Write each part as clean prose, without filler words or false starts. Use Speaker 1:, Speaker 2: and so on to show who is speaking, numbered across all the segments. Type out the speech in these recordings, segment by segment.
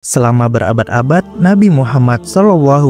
Speaker 1: Selama berabad-abad, Nabi Muhammad SAW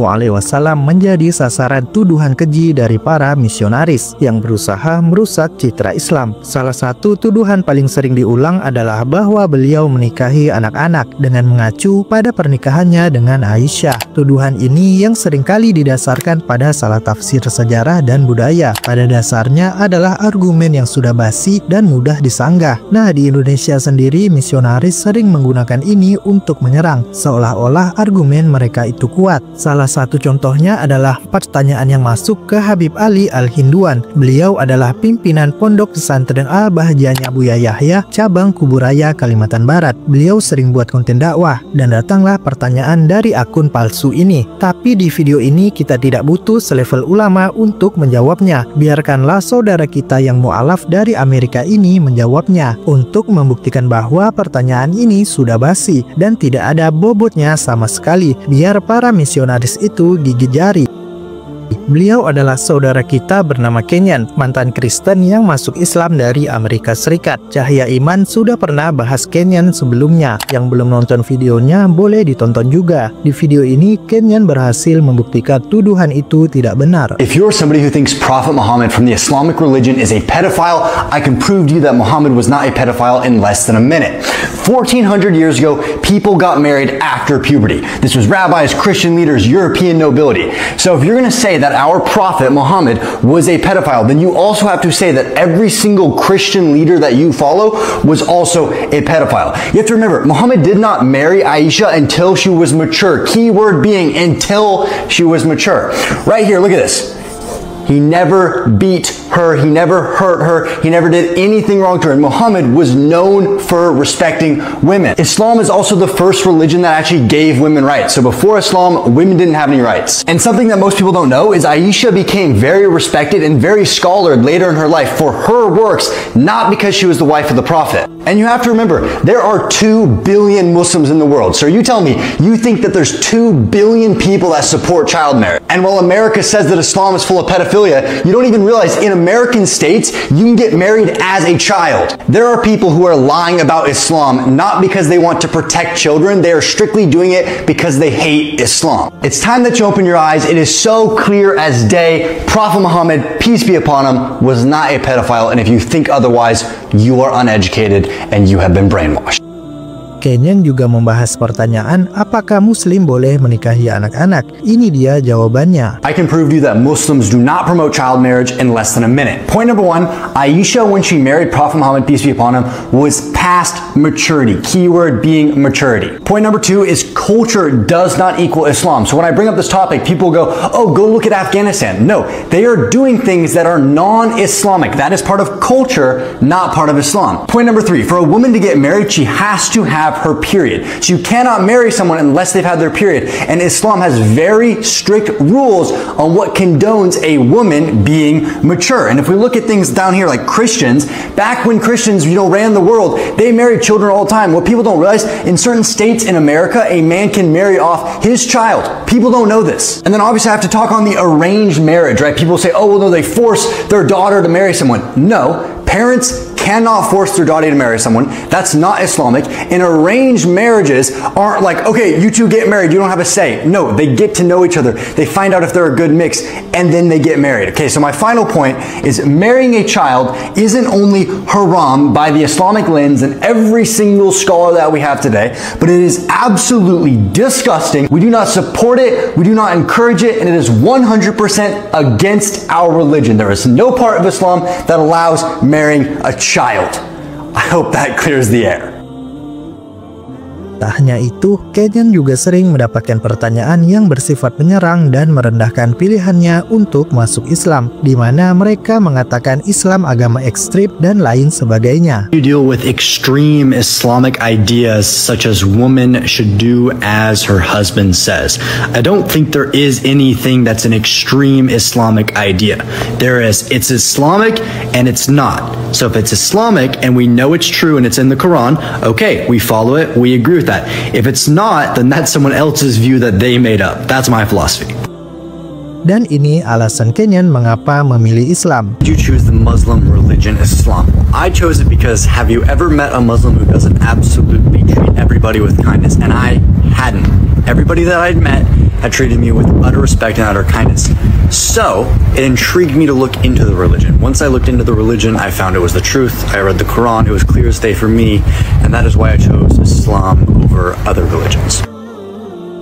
Speaker 1: menjadi sasaran tuduhan keji dari para misionaris yang berusaha merusak citra Islam. Salah satu tuduhan paling sering diulang adalah bahwa beliau menikahi anak-anak dengan mengacu pada pernikahannya dengan Aisyah. Tuduhan ini yang seringkali didasarkan pada salah tafsir sejarah dan budaya. Pada dasarnya adalah argumen yang sudah basi dan mudah disanggah. Nah, di Indonesia sendiri, misionaris sering menggunakan ini untuk menyerang, seolah-olah argumen mereka itu kuat. Salah satu contohnya adalah pertanyaan yang masuk ke Habib Ali Al-Hinduan. Beliau adalah pimpinan Pondok Pesantren Al-Bahjahnya Buya Yahya, cabang Kuburaya, Kalimantan Barat. Beliau sering buat konten dakwah, dan datanglah pertanyaan dari akun palsu ini. Tapi di video ini kita tidak butuh selevel ulama untuk menjawabnya. Biarkanlah saudara kita yang mu'alaf dari Amerika ini menjawabnya, untuk membuktikan bahwa pertanyaan ini sudah basi dan tidak ada bobotnya sama sekali, biar para misionaris itu gigit jari. Beliau adalah saudara kita bernama Kenyan, mantan Kristen yang masuk Islam dari Amerika Serikat. Cahaya Iman sudah pernah bahas Kenyan sebelumnya. Yang belum nonton videonya boleh ditonton juga. Di video ini Kenyan berhasil membuktikan tuduhan itu tidak benar.
Speaker 2: If you're somebody who thinks Prophet Muhammad from the Islamic religion is a pedophile, I can prove to you that Muhammad was not a pedophile in less than a minute. 1400 years ago, people got married after puberty. This was rabbis, Christian leaders, European nobility. So if you're going to say that our prophet Muhammad was a pedophile, then you also have to say that every single Christian leader that you follow was also a pedophile. You have to remember, Muhammad did not marry Aisha until she was mature. Key word being until she was mature. Right here, look at this. He never beat her, he never hurt her, he never did anything wrong to her. And Muhammad was known for respecting women. Islam is also the first religion that actually gave women rights. So before Islam, women didn't have any rights. And something that most people don't know is Aisha became very respected and very scholared later in her life for her works, not because she was the wife of the Prophet. And you have to remember, there are 2 billion Muslims in the world. So you tell me, you think that there's 2 billion people that support child marriage. And while America says that Islam is full of pedophilia, you don't even realize in American states, you can get married as a child. There are people who are lying about Islam, not because they want to protect children. They are strictly doing it because they hate Islam. It's time that you open your eyes. It is so clear as day. Prophet Muhammad, peace be upon him, was not a pedophile. And if you think otherwise, you are uneducated and you have been brainwashed.
Speaker 1: Kenyan juga membahas pertanyaan, apakah Muslim boleh menikahi anak-anak? Ini dia jawabannya.
Speaker 2: I can prove to you that Muslims do not promote child marriage in less than a minute. Point number 1, Aisha, when she married Prophet Muhammad, peace be upon him, was past maturity. Keyword being maturity. Point number 2 is culture does not equal Islam. So when I bring up this topic, people go, oh, go look at Afghanistan. No, they are doing things that are non-Islamic. That is part of culture, not part of Islam. Point number 3, for a woman to get married, she has to have her period. So you cannot marry someone unless they've had their period. And Islam has very strict rules on what condones a woman being mature. And if we look at things down here like Christians, back when Christians, ran the world, they married children all the time. What people don't realize, in certain states in America, a man can marry off his child. People don't know this. And then obviously I have to talk on the arranged marriage, right? People say, oh, well, no, they force their daughter to marry someone. No. Parents cannot force their daughter to marry someone. That's not Islamic. And arranged marriages aren't like, okay, you two get married, you don't have a say. No, they get to know each other. They find out if they're a good mix, and then they get married. Okay, so my final point is marrying a child isn't only haram by the Islamic lens and every single scholar that we have today, but it is absolutely disgusting. We do not support it, we do not encourage it, and it is 100% against our religion. There is no part of Islam that allows marrying a child. I hope that clears the air.
Speaker 1: Tak hanya itu, Kenyan juga sering mendapatkan pertanyaan yang bersifat menyerang dan merendahkan pilihannya untuk masuk Islam, di mana mereka mengatakan Islam agama ekstrim dan lain sebagainya.
Speaker 3: You deal with extreme Islamic ideas such as woman should do as her husband says. I don't think there is anything that's an extreme Islamic idea. There is, it's Islamic and it's not. So if it's Islamic and we know it's true and it's in the Quran, okay, we follow it, we agree with that. If it's not, then that's someone else's view that they made up. That's my philosophy.
Speaker 1: Dan ini alasan Kenyan mengapa memilih Islam.
Speaker 3: Did you choose the Muslim religion Islam? I chose it because have you ever met a Muslim who doesn't absolutely treat everybody with kindness? And I hadn't. Everybody that I'd met had treated me with utter respect and utter kindness. So it intrigued me to look into the religion. Once I looked into the religion, I found it was the truth. I read the Quran. It was clear as day for me. And that is why I chose Islam over other religions.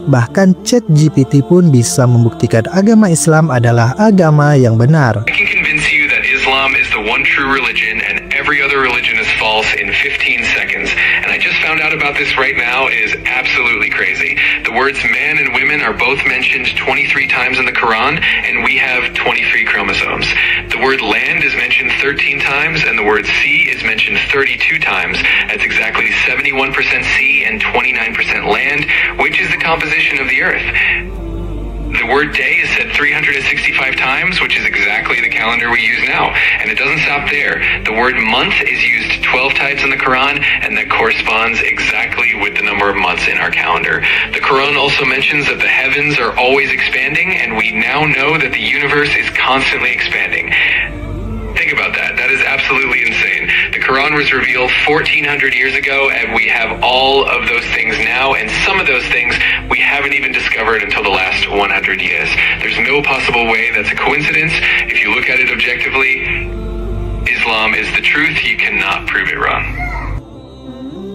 Speaker 1: Bahkan ChatGPT pun bisa membuktikan agama Islam adalah agama yang benar.
Speaker 4: I can convince you that Islam is the one true religion and every other religion is false in 15 seconds. And I just found out about this right now. It is absolutely crazy. The words man and women are both mentioned 23 times in the Quran, and we have 23 chromosomes. The word land is mentioned 13 times, and the word sea is mentioned 32 times. That's exactly 71% sea and 29% land, which is the composition of the earth. The word day is said 365 times, which is exactly the calendar we use now. And it doesn't stop there. The word month is used 12 times in the Quran, and that corresponds exactly with the number of months in our calendar. The Quran also mentions that the heavens are always expanding, and we now know that the universe is constantly expanding. Think about that. That is absolutely insane. The Quran was revealed 1400 years ago, and we have all of those things now, and some of those things we haven't even discovered until the last 100 years. There's no possible way that's a coincidence. If you look at it objectively, Islam is the truth. You cannot prove it wrong.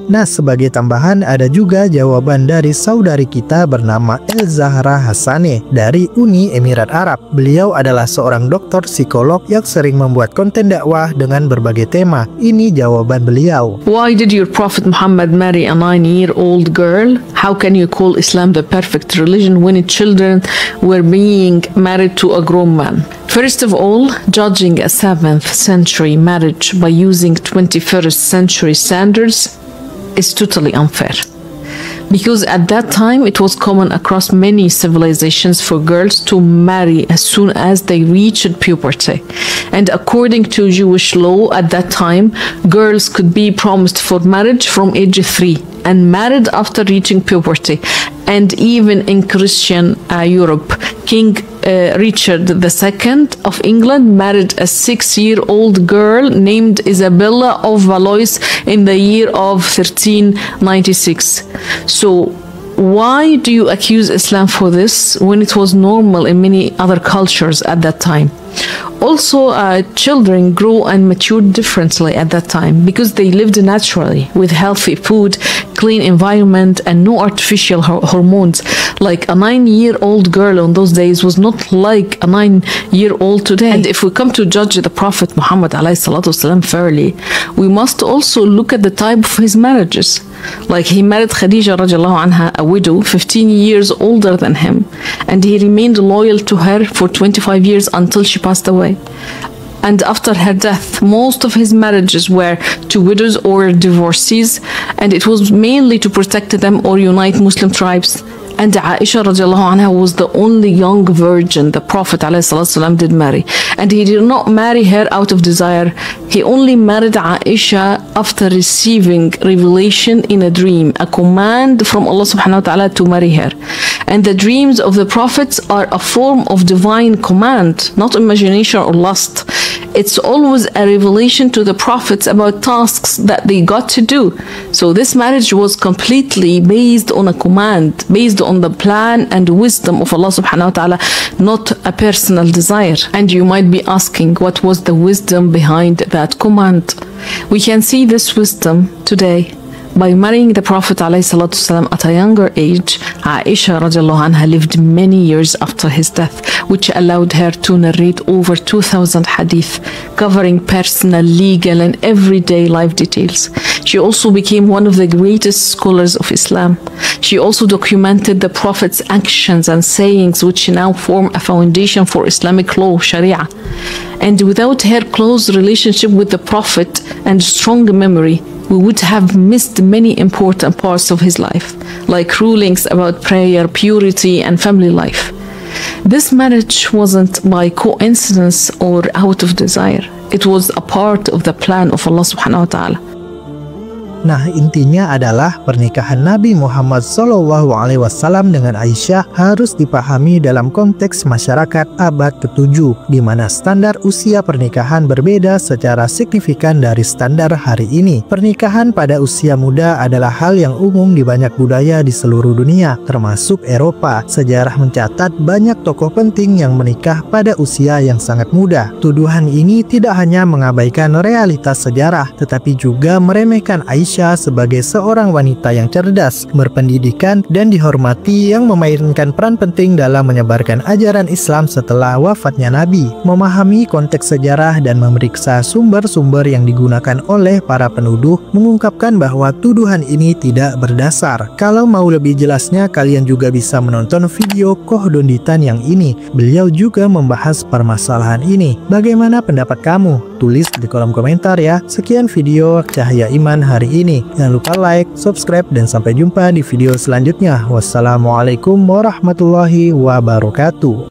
Speaker 1: Nah, sebagai tambahan ada juga jawaban dari saudari kita bernama El-Zahra Hassane dari Uni Emirat Arab. Beliau adalah seorang dokter psikolog yang sering membuat konten dakwah dengan berbagai tema. Ini jawaban beliau.
Speaker 5: Why did your Prophet Muhammad marry a 9-year-old girl? How can you call Islam the perfect religion when children were being married to a grown man? First of all, judging a 7th century marriage by using 21st century standards is totally unfair. Because at that time it was common across many civilizations for girls to marry as soon as they reached puberty. And according to Jewish law at that time, girls could be promised for marriage from age 3 and married after reaching puberty. And even in Christian Europe, King Richard II of England married a 6-year-old girl named Isabella of Valois in the year of 1396. So why do you accuse Islam for this when it was normal in many other cultures at that time? Also, children grow and mature differently at that time because they lived naturally with healthy food, clean environment, and no artificial hormones. Like a 9-year-old girl on those days was not like a 9-year-old today. And if we come to judge the Prophet Muhammad ﷺ fairly, we must also look at the type of his marriages. Like he married Khadija radiallahu anha, a widow, 15 years older than him, and he remained loyal to her for 25 years until she passed away. And after her death, most of his marriages were to widows or divorcees, and it was mainly to protect them or unite Muslim tribes. And Aisha radiallahu anha was the only young virgin the Prophet ﷺ did marry. And he did not marry her out of desire. He only married Aisha after receiving revelation in a dream, a command from Allah subhanahu wa ta'ala to marry her. And the dreams of the prophets are a form of divine command, not imagination or lust. It's always a revelation to the prophets about tasks that they got to do. So this marriage was completely based on a command, based on the plan and wisdom of Allah subhanahu wa ta'ala, not a personal desire. And you might be asking, what was the wisdom behind that command? We can see this wisdom today. By marrying the Prophet ﷺ at a younger age, Aisha radiallahu anha lived many years after his death, which allowed her to narrate over 2,000 hadith, covering personal, legal, and everyday life details. She also became one of the greatest scholars of Islam. She also documented the Prophet's actions and sayings, which now form a foundation for Islamic law, Sharia. And without her close relationship with the Prophet and strong memory, we would have missed many important parts of his life, like rulings about prayer, purity, and family life. This marriage wasn't by coincidence or out of desire. It was a part of the plan of Allah subhanahu wa ta'ala.
Speaker 1: Nah, intinya adalah pernikahan Nabi Muhammad SAW dengan Aisyah harus dipahami dalam konteks masyarakat abad ke-7, di mana standar usia pernikahan berbeda secara signifikan dari standar hari ini. Pernikahan pada usia muda adalah hal yang umum di banyak budaya di seluruh dunia, termasuk Eropa. Sejarah mencatat banyak tokoh penting yang menikah pada usia yang sangat muda. Tuduhan ini tidak hanya mengabaikan realitas sejarah, tetapi juga meremehkan Aisyah sebagai seorang wanita yang cerdas, berpendidikan, dan dihormati yang memainkan peran penting dalam menyebarkan ajaran Islam setelah wafatnya Nabi. Memahami konteks sejarah dan memeriksa sumber-sumber yang digunakan oleh para penuduh mengungkapkan bahwa tuduhan ini tidak berdasar. Kalau mau lebih jelasnya, kalian juga bisa menonton video Koh Donditan yang ini. Beliau juga membahas permasalahan ini. Bagaimana pendapat kamu? Tulis di kolom komentar ya. Sekian video Cahaya Iman hari ini. Jangan lupa like, subscribe, dan sampai jumpa di video selanjutnya. Wassalamualaikum warahmatullahi wabarakatuh.